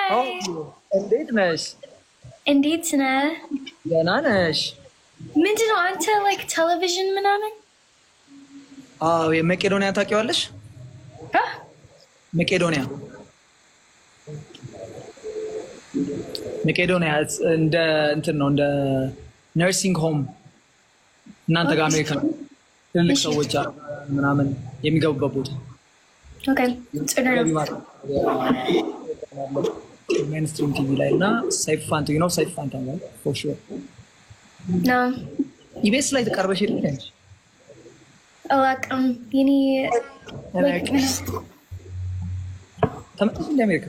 Hi. እንዴት ነሽ? እንዴት ነህ? ደህና ነሽ? ምንድነው አንተ like television ምናምን? አዎ የመቄዶንያ ታውቂዋለሽ? መቄዶንያ እንደ እንትን ነው እንደ ነርሲንግ ሆም እናንተ ጋር አሜሪካ ትልልቅ ሰዎች ምናምን የሚገቡበት ቦታ። ኦኬ mainstream TV ላይ እና ሰይፍ ፋንታ you know ሰይፍ ፋንታ ነው for sure no ኢቢኤስ ላይ ተቀርበሽ የለሽ አላውቅም የኔ ተመለሽ እንደ አሜሪካ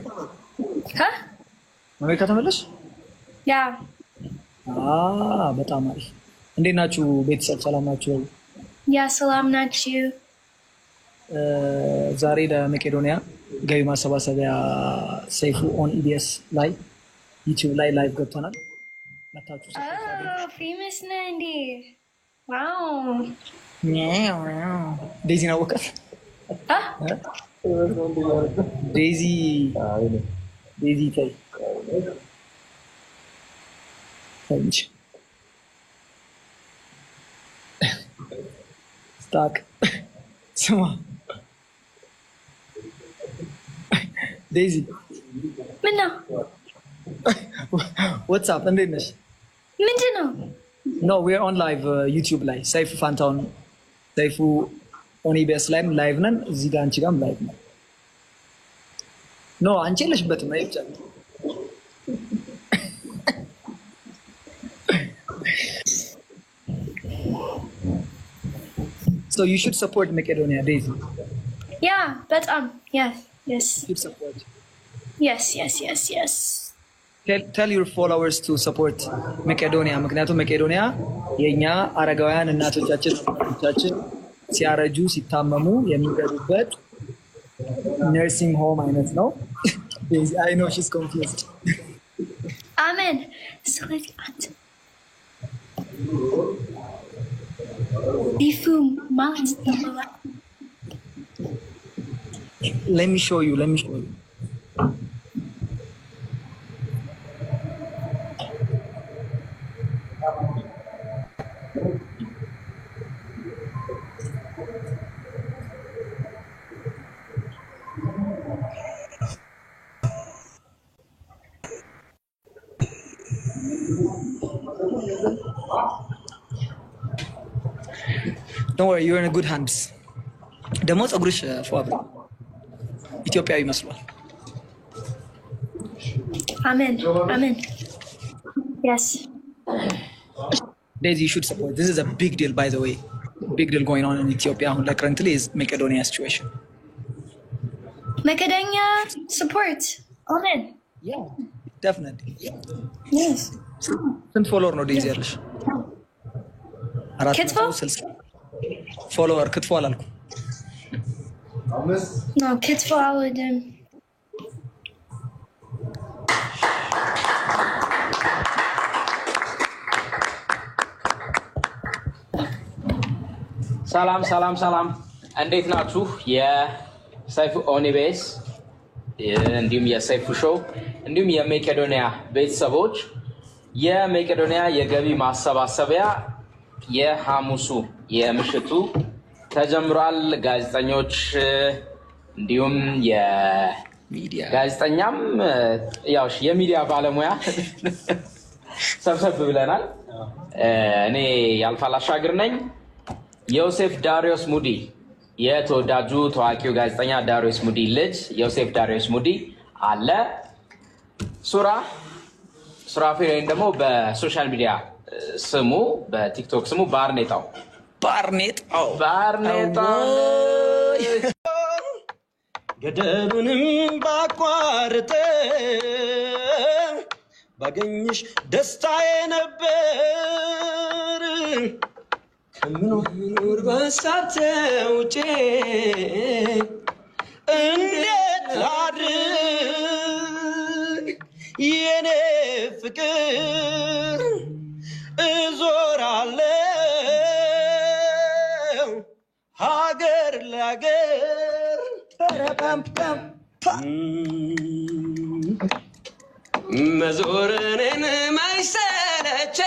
አሜሪካ ተመለሽ ያ በጣም አሪፍ እንዴት ናችሁ ቤተሰብ ሰላም ናችሁ ያ ሰላም ናችሁ ዛሬ ለመቄዶንያ ገቢ ማሰባሰቢያ ሰይፉ ኦን ኢቢኤስ ላይ ዩቲዩብ ላይ ላይቭ ገብተናል መታችሁ ፌመስ ነህ እንዴ ዋው ዴዚ ነው ወቀት ዴዚ ታይ ስታክ ስማ Daisy. ምነው? What's up? እንዴት ነሽ? ምንድነው? No, we're on live YouTube ላይ ሰይፉ ፋንታውን ሰይፉ on EBS ላይም ላይቭ ነን እዚህ ጋር አንቺ ጋርም ላይቭ ነን። No, አንቺ የለሽበትም ነው ይቻላል። So you should support Macedonia, Daisy. Yeah, በጣም yes. Yes. Keep support. Yes. Tell your followers to support Macedonia. ምክንያቱም መቄዶንያ የኛ አረጋውያን እናቶቻችን ሲያረጁ ሲታመሙ የሚገቡበት nursing home አይነት ነው. I know she's confused. Amen. ስለዚህ አንተ ቢፉ ማለት ነው. Let me show you. Don't worry, you're in a good hands. ደግሞ ጸጉርሽ ፏብር ኢትዮጵያዊ መስሏል Amen. Yes. Daisy, you should support. This is a big deal, by the way. Big deal going on in Ethiopia like currently is Macedonia situation. Macedonia support. Amen. Yeah, definitely. Yes. ስንት ፎሎወር ነው ዴዚ ያለሽ? ክትፎ? ፎሎወር ክትፎ አላልኩ No, ክትፎ አልወድም ሰላም እንዴት ናችሁ የሰይፉ ኦን ኢቢኤስ እንዲሁም የሰይፉ ሾው እንዲሁም የመቄዶንያ ቤተሰቦች የመቄዶንያ የገቢ ማሰባሰቢያ የሐሙሱ የምሽቱ ተጀምሯል ጋዜጠኞች እንዲሁም የሚዲያ ጋዜጠኛም ያው የሚዲያ ባለሙያ ሰብሰብ ብለናል እኔ ያልፋል አሻግር ነኝ ዮሴፍ ዳሪዮስ ሙዲ የተወዳጁ ታዋቂው ጋዜጠኛ ዳሪዮስ ሙዲ ልጅ ዮሴፍ ዳሪዮስ ሙዲ አለ ሱራፌል ደግሞ በሶሻል ሚዲያ ስሙ በቲክቶክ ስሙ ባርኔጣው ገደብንም ባቋርጠ ባገኝሽ ደስታዬ ነበር ከምኖር በሳተውጪ እንዴት ላድርግ የኔ ፍቅር እዞራለሁ ሀገር ለሀገር መዞርንን ማይሰለቸ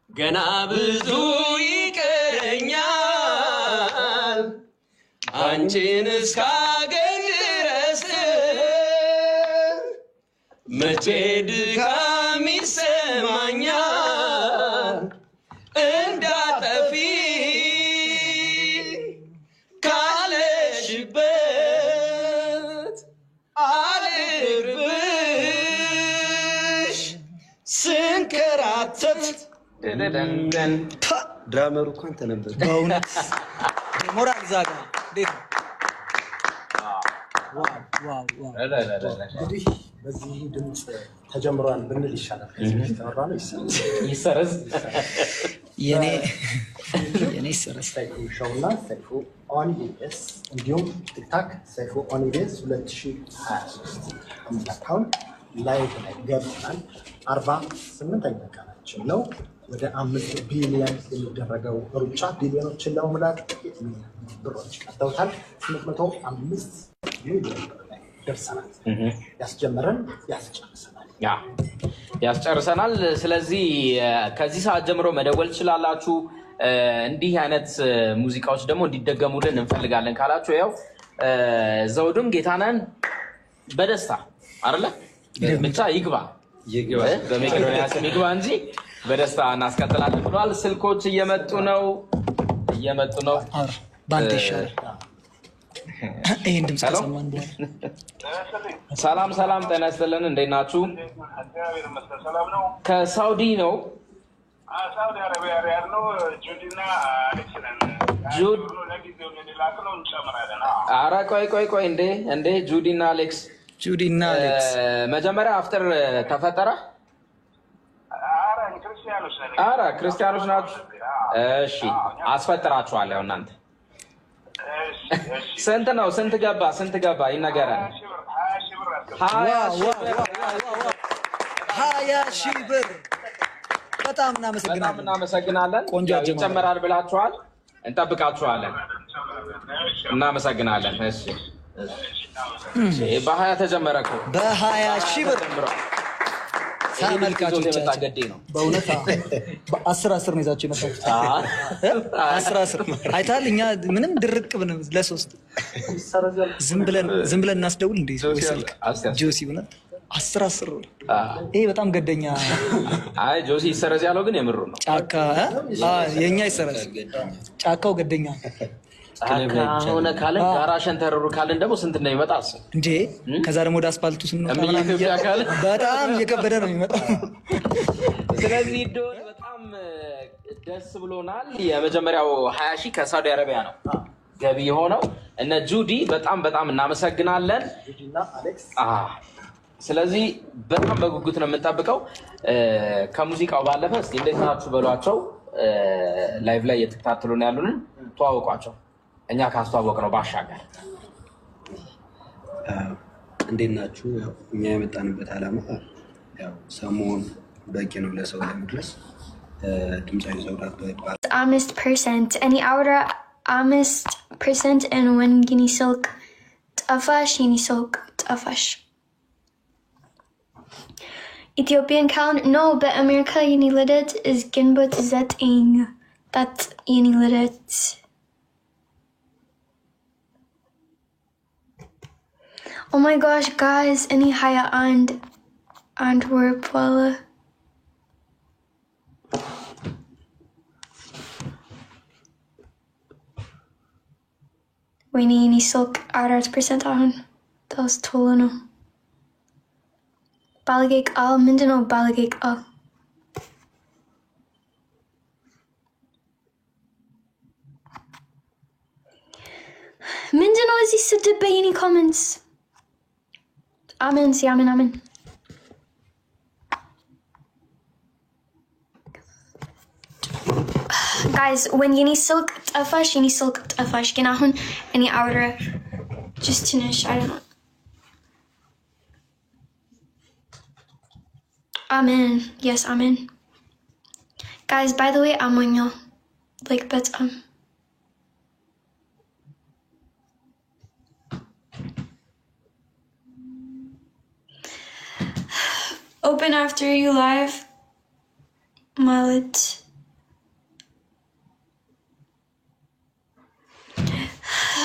ገና ብዙ ይቀረኛል አንቺን እስካገኝ ድረስ መቼ ድካም ይሰማኛል እንዳጠፊ ካለሽበት አልርብሽ ስንከራተት ድራመሩ እኮ አንተ ነበር በእውነት ሞራል ዛጋ እንዴት ነው? እንግዲህ በዚህ ድምፅ ተጀምሯል ብንል ይሻላል። ተወራ ነው ይሰረዝ የኔ ይሰረዝ ሰይፉ ሾውና ሰይፉ ኦን ኢቢኤስ እንዲሁም ቲክታክ ሰይፉ ኦን ኢቢኤስ 2023 አካውንት ላይቭ ላይ ገብተናል። 48ኛ ቀናችን ነው። ወደ 5 ቢሊዮን የሚደረገው ሩጫ ቢሊዮኖችን ለመሙላት ጥቂት ብሮች ቀርተውታል። 805 ሚሊዮን ብር ላይ ደርሰናል። ያስጀመረን ያስጨርሰናል። ስለዚህ ከዚህ ሰዓት ጀምሮ መደወል ትችላላችሁ። እንዲህ አይነት ሙዚቃዎች ደግሞ እንዲደገሙልን እንፈልጋለን ካላችሁ ያው ዘውዱም ጌታነን በደስታ አይደለ ብቻ ይግባ በመቄዶንያ ስም ይግባ እንጂ በደስታ እናስቀጥላለን ብለዋል። ስልኮች እየመጡ ነው። ባንተ ይሻላል። ይሄን ድምጽ ከሰማን በኋላ ሰላም ጤና ይስጥልን። እንዴት ናችሁ? ከሳውዲ ነው። ሳውዲ አረቢያ ያለው ነው። ጁዲና አሌክስ ነን። ኧረ ቆይ እንዴ ጁዲና አሌክስ መጀመሪያ አፍጥር ተፈጠረ። ኧረ ክርስቲያኖች ናችሁ። እሺ አስፈጥራችኋለሁ እናንተ። ስንት ነው? ስንት ገባ ይነገረን። 20 ሺህ ብር በጣም እናመሰግናለን። ቆንጆ ይጨመራል ብላችኋል። እንጠብቃችኋለን። እናመሰግናለን። እሺ በ20 ተጀመረ እኮ በ20 ሺህ ብር ተመልካቾቻችን ነው በእውነት 10 ነው ይዛችሁ የመጣችሁት። 10 አይታል። እኛ ምንም ድርቅ ብለን ለሶስት ዝም ብለን እናስደውል እንዴ ስልክ ጆሲ ብለን 10 ይሄ በጣም ገደኛ። አይ ጆሲ ይሰረዝ ያለው ግን የምሩ ነው። ጫካ የኛ ይሰረዝ ጫካው ገደኛ ሆነ ካለ ጋራሽን ተረሩ ካለን ደግሞ ስንት ነው ይመጣስ እንዴ? ከዛ ደግሞ ወደ አስፋልቱ ስንወጣ በጣም የከበደ ነው የሚመጣው። ስለዚህ ዶን በጣም ደስ ብሎናል። የመጀመሪያው 20 ሺህ ከሳውዲ አረቢያ ነው ገቢ ሆነው እነ ጁዲ በጣም እናመሰግናለን። ጁዲና አሌክስ ስለዚህ በጣም በጉጉት ነው የምንጠብቀው። ከሙዚቃው ባለፈ እስቲ እንዴት ናችሁ በሏቸው። ላይቭ ላይ እየተከታተሉ ነው ያሉንን ተዋወቋቸው። እኛ ካስተዋወቅ ነው ባሻገር እንዴት ናችሁ? እኛ የመጣንበት ዓላማ ያው ሰሞን በቂ ነው ለሰው ለመድረስ ድምጻዊ ዘውዳ ይባላል። 5% any aura 5% and when gini silk tafash Ethiopian calendar no but America yini lidet is ginbut zetting that yini lidet. Oh my gosh, guys, any haya and Antwerp wala. We need any silk 4% on. That was Tolano. Balagake al, Mindano Balagake al. Mindano is he said any comments? Amen, see amen. Guys, when you need silk tafash, ginahun any outer just finish, I don't know. Amen. Yes, amen. Guys, by the way, I'm on y'all. Like, but open after you live. Mallet.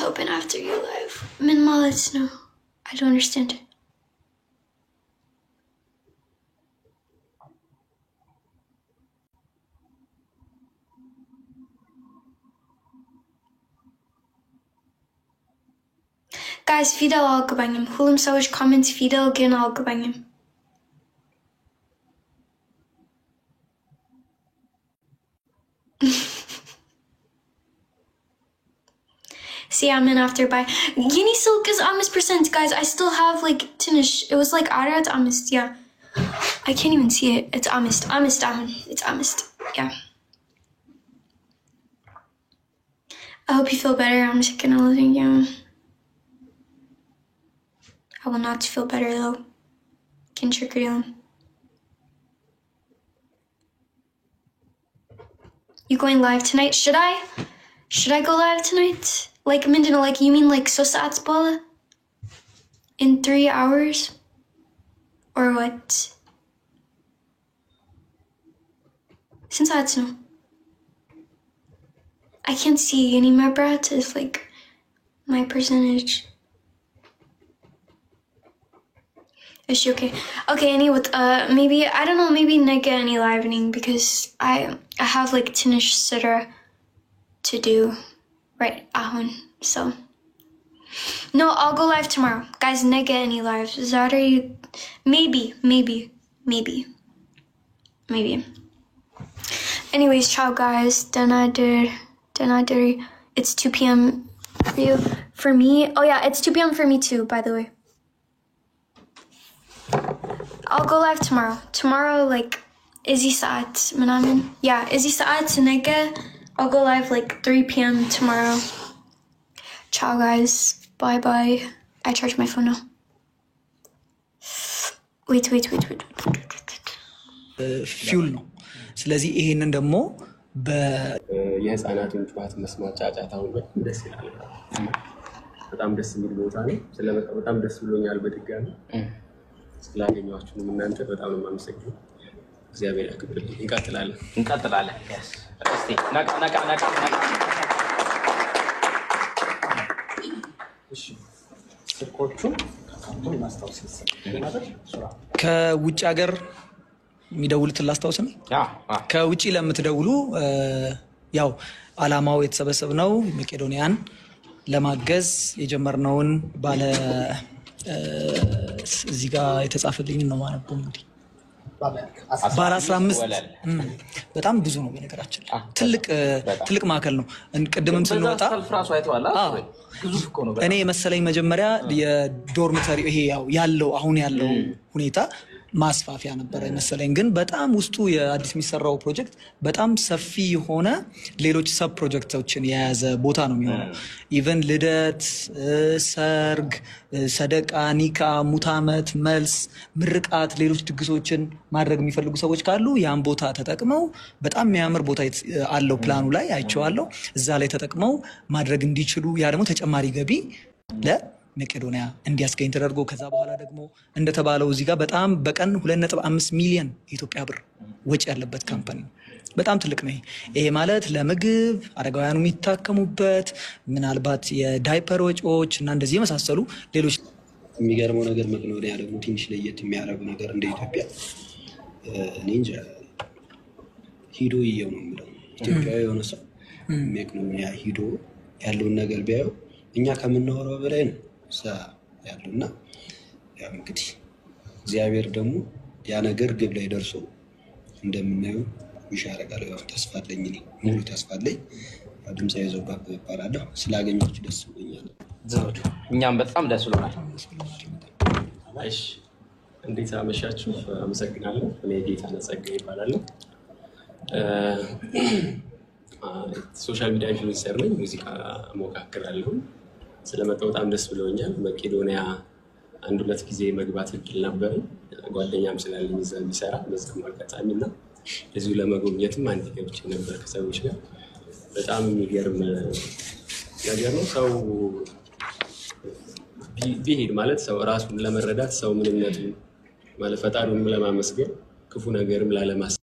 Open after you live. Min mallets, no. I don't understand it. Guys, Fidel algabangim. Hulim sawaj comments Fidel gin algabangim. See, I'm in after by Yini Silk is almost percent, guys. I still have like Tinish. It was like Arat Amist, yeah. I can't even see it. It's Amist. It's Amist. Yeah. I hope you feel better. I'm just gonna living you. I will not feel better though. Can trigger you. You going live tonight? Should I go live tonight? Like Mindana, like you mean like Sosats Bola? In 3 hours? Or what? Since that's no. I can't see any my brat is like my percentage. Is she okay? Okay, anyway, maybe I don't know, maybe nega any livening because I have like Tinish Sitter to do right ahun. So no, I'll go live tomorrow. Guys, nega any lives. Zari maybe. Anyways, ciao guys. Danadiri. It's 2 p.m. for you. For me, oh yeah, it's 2 p.m. for me too, by the way. I'll go live tomorrow. Tomorrow, like, Izzy Saat, Manamin. Yeah, Izzy Saat, Nega. I'll go live like 3 p.m. tomorrow. Ciao, guys. Bye. I charge my phone now. Wait. ፊውል ነው። ስለዚህ ይሄንን ደግሞ የህፃናቱን ጨዋታ መስማት ጫጫታውን ደስ ይላል። በጣም ደስ የሚል ቦታ ነው። ስለመጣ በጣም ደስ ብሎኛል። በድጋሚ ስላገኘኋችሁም እናንተ በጣም ነው የማመሰግነው። እግዚአብሔር ያክብርልኝ። እንቀጥላለን። እስቲ ነቃ እሺ ስልኮቹ ማስታወስ ከውጭ ሀገር የሚደውሉትን ላስታውስ ነው። ከውጭ ለምትደውሉ ያው አላማው የተሰበሰብነው መቄዶንያን ለማገዝ የጀመርነውን ባለ እዚህ ጋር የተጻፈልኝ ነው ማለት ነው። እንግዲህ ባለ 15 በጣም ብዙ ነው። በነገራችን ትልቅ ማዕከል ነው። ቅድምም ስንወጣ እኔ መሰለኝ መጀመሪያ የዶርሚተሪ ይሄ ያለው አሁን ያለው ሁኔታ ማስፋፊያ ነበር መሰለኝ። ግን በጣም ውስጡ የአዲስ የሚሰራው ፕሮጀክት በጣም ሰፊ የሆነ ሌሎች ሰብ ፕሮጀክቶችን የያዘ ቦታ ነው የሚሆነው። ኢቨን ልደት፣ ሰርግ፣ ሰደቃ፣ ኒካ፣ ሙታመት፣ መልስ፣ ምርቃት፣ ሌሎች ድግሶችን ማድረግ የሚፈልጉ ሰዎች ካሉ ያን ቦታ ተጠቅመው በጣም የሚያምር ቦታ አለው ፕላኑ ላይ አይቼዋለሁ። እዛ ላይ ተጠቅመው ማድረግ እንዲችሉ ያ ደግሞ ተጨማሪ ገቢ መቄዶንያ እንዲያስገኝ ተደርጎ ከዛ በኋላ ደግሞ እንደተባለው እዚህ ጋር በጣም በቀን 2.5 ሚሊዮን የኢትዮጵያ ብር ወጪ ያለበት ካምፓኒ በጣም ትልቅ ነው። ይሄ ማለት ለምግብ አረጋውያኑ የሚታከሙበት ምናልባት የዳይፐር ወጪዎች እና እንደዚህ የመሳሰሉ ሌሎች የሚገርመው ነገር መቄዶንያ ደግሞ ትንሽ ለየት የሚያደርገው ነገር እንደ ኢትዮጵያ እኔ እንጃ ሂዶ ይየው ነው የሚለው ኢትዮጵያዊ የሆነ ሰው መቄዶንያ ሂዶ ያለውን ነገር ቢያየው እኛ ከምናወራው በላይ ነው ያለውና ያው እንግዲህ እግዚአብሔር ደግሞ ያ ነገር ግብ ላይ ደርሶ እንደምናየው ይሻረጋል። ያው ተስፋ አለኝ እኔ ሙሉ ተስፋ አለኝ። ድምጻዬ ዘውባብ ይባላለሁ። ስላገኛችሁ ደስ ብሎኛል። ዘውዱ እኛም በጣም ደስ ብሎናል። እሺ እንዴት አመሻችሁ? አመሰግናለሁ። እኔ ጌታነህ ጸጋዬ ይባላለሁ። ሶሻል ሚዲያ ኢንፍሉዌንሰር ነኝ። ሙዚቃ ሞካክራለሁ። ስለመጣሁ በጣም ደስ ብሎኛል። መቄዶንያ 1-2 ጊዜ መግባት እድል ነበር። ጓደኛም ስላለኝ እዛ የሚሰራ በዛም አጋጣሚና እዚሁ ለመጎብኘትም አንድ ገብቼ ነበር ከሰዎች ጋር። በጣም የሚገርም ነገር ነው። ሰው ቢሄድ ማለት ሰው ራሱን ለመረዳት ሰው ምንነቱን ማለት ፈጣሪውንም ለማመስገን ክፉ ነገርም ላለማስ